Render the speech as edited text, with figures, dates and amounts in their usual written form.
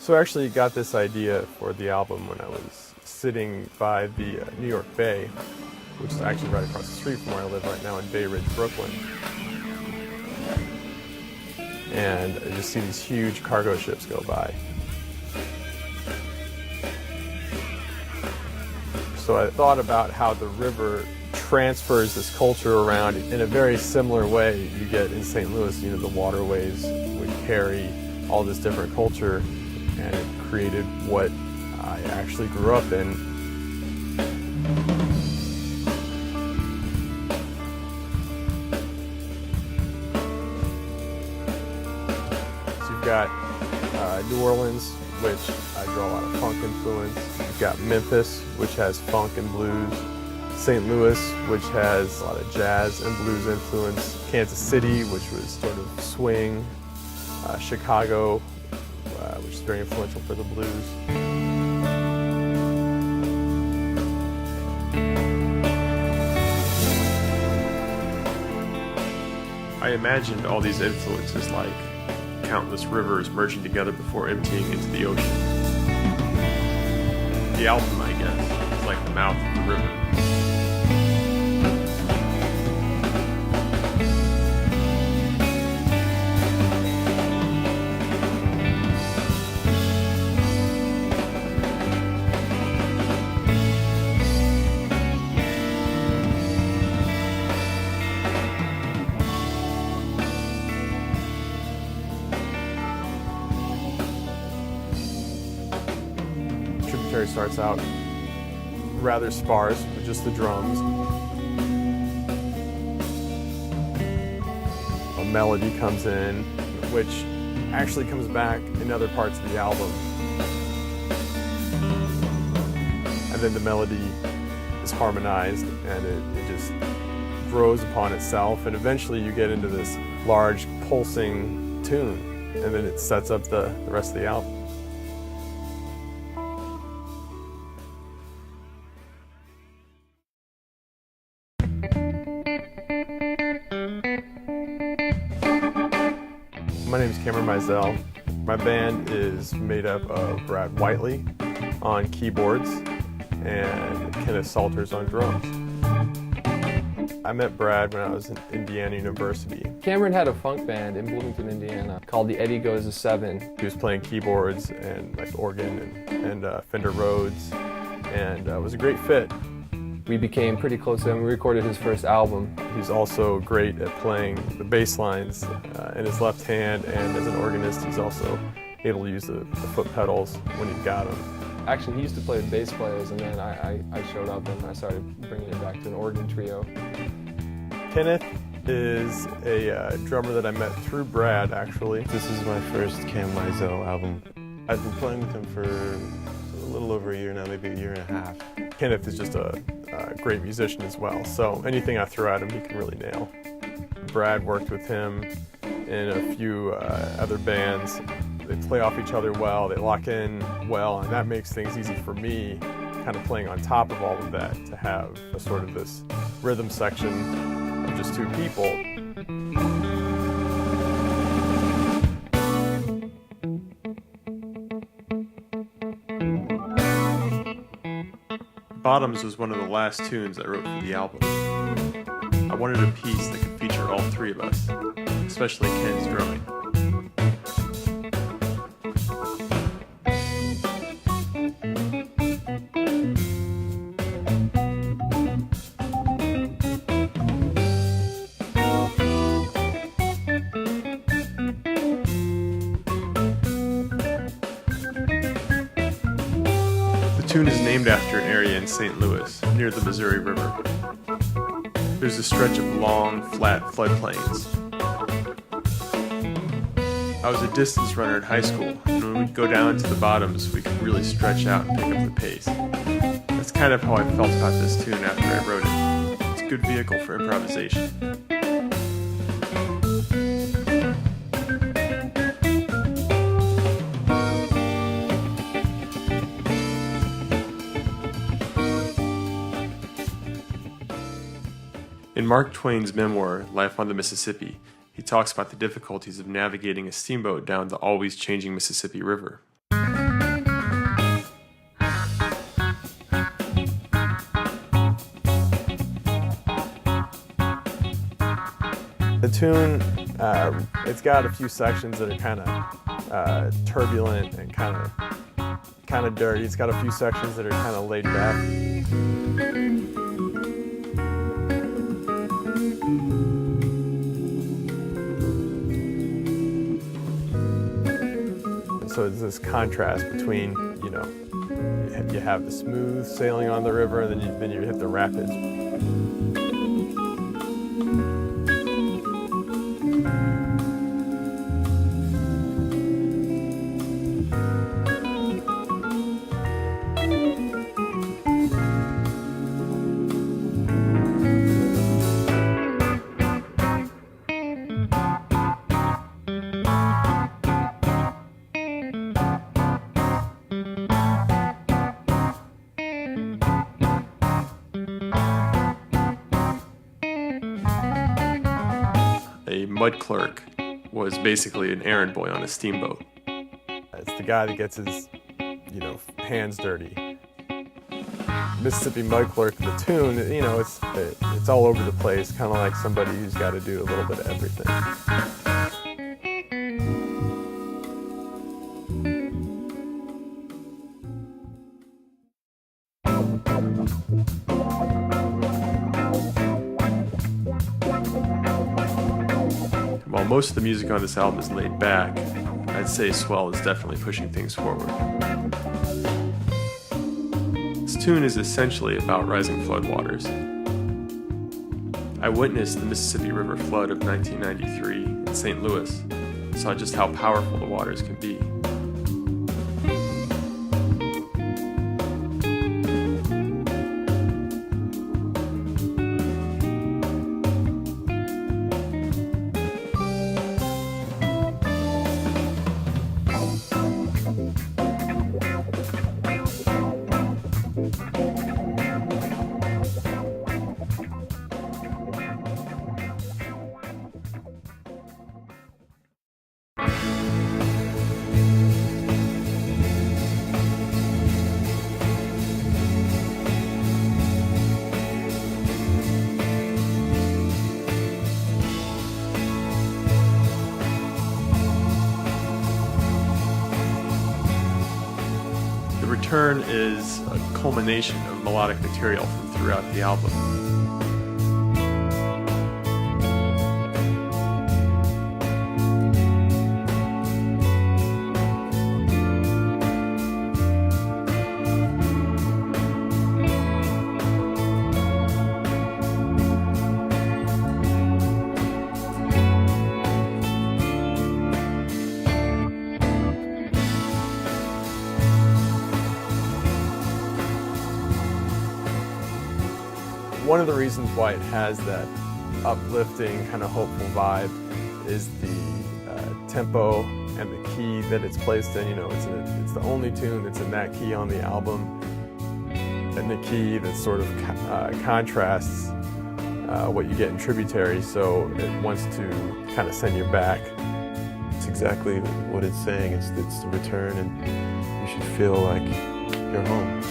So I actually got this idea for the album when I was sitting by the New York Bay, which is actually right across the street from where I live right now in Bay Ridge, Brooklyn. And I just see these huge cargo ships go by. So I thought about how the river transfers this culture around in a very similar way you get in St. Louis. You know, the waterways would carry all this different culture, and it created what I actually grew up in. So you've got New Orleans, which I draw a lot of funk influence. You've got Memphis, which has funk and blues. St. Louis, which has a lot of jazz and blues influence. Kansas City, which was sort of swing. Chicago, which is very influential for the blues. I imagined all these influences like countless rivers merging together before emptying into the ocean. The album, I guess, is like the mouth of the river. Tributary starts out rather sparse with just the drums. A melody comes in, which actually comes back in other parts of the album. And then the melody is harmonized and it just grows upon itself, and eventually you get into this large pulsing tune, and then it sets up the rest of the album. My name is Cameron Mizell. My band is made up of Brad Whiteley on keyboards and Kenneth Salters on drums. I met Brad when I was in Indiana University. Cameron had a funk band in Bloomington, Indiana called the Eddie Goes a Seven. He was playing keyboards and like organ and Fender Rhodes, and it was a great fit. We became pretty close to him. We recorded his first album. He's also great at playing the bass lines in his left hand, and as an organist he's also able to use the foot pedals when you've got them. Actually, he used to play with bass players, and then I showed up and I started bringing it back to an organ trio. Kenneth is a drummer that I met through Brad, actually. This is my first Cam Mizell album. I've been playing with him for a little over a year now, maybe a year and a half. Kenneth is just a great musician as well, so anything I throw at him he can really nail. Brad worked with him in a few other bands. They play off each other well, they lock in well, and that makes things easy for me, kind of playing on top of all of that, to have a sort of this rhythm section of just two people. Bottoms was one of the last tunes I wrote for the album. I wanted a piece that could feature all three of us, especially Ken's drumming. The tune is named after an area in St. Louis, near the Missouri River. There's a stretch of long, flat floodplains. I was a distance runner in high school, and when we'd go down to the bottoms, we could really stretch out and pick up the pace. That's kind of how I felt about this tune after I wrote it. It's a good vehicle for improvisation. In Mark Twain's memoir, Life on the Mississippi, he talks about the difficulties of navigating a steamboat down the always changing Mississippi River. The tune, it's got a few sections that are kind of turbulent and kind of dirty. It's got a few sections that are kind of laid back. So it's this contrast between, you know, you have the smooth sailing on the river, and then you hit the rapids. A mud clerk was basically an errand boy on a steamboat. It's the guy that gets his, you know, hands dirty. Mississippi Mud Clerk, the tune, you know, it's all over the place, kind of like somebody who's got to do a little bit of everything. While most of the music on this album is laid back, I'd say Swell is definitely pushing things forward. This tune is essentially about rising floodwaters. I witnessed the Mississippi River flood of 1993 in St. Louis, and saw just how powerful the waters can be. The Return is a culmination of melodic material from throughout the album. One of the reasons why it has that uplifting, kind of hopeful vibe is the tempo and the key that it's placed in. You know, it's the only tune that's in that key on the album, and the key that sort of contrasts what you get in Tributary, so it wants to kind of send you back. It's exactly what it's saying. It's the return, and you should feel like you're home.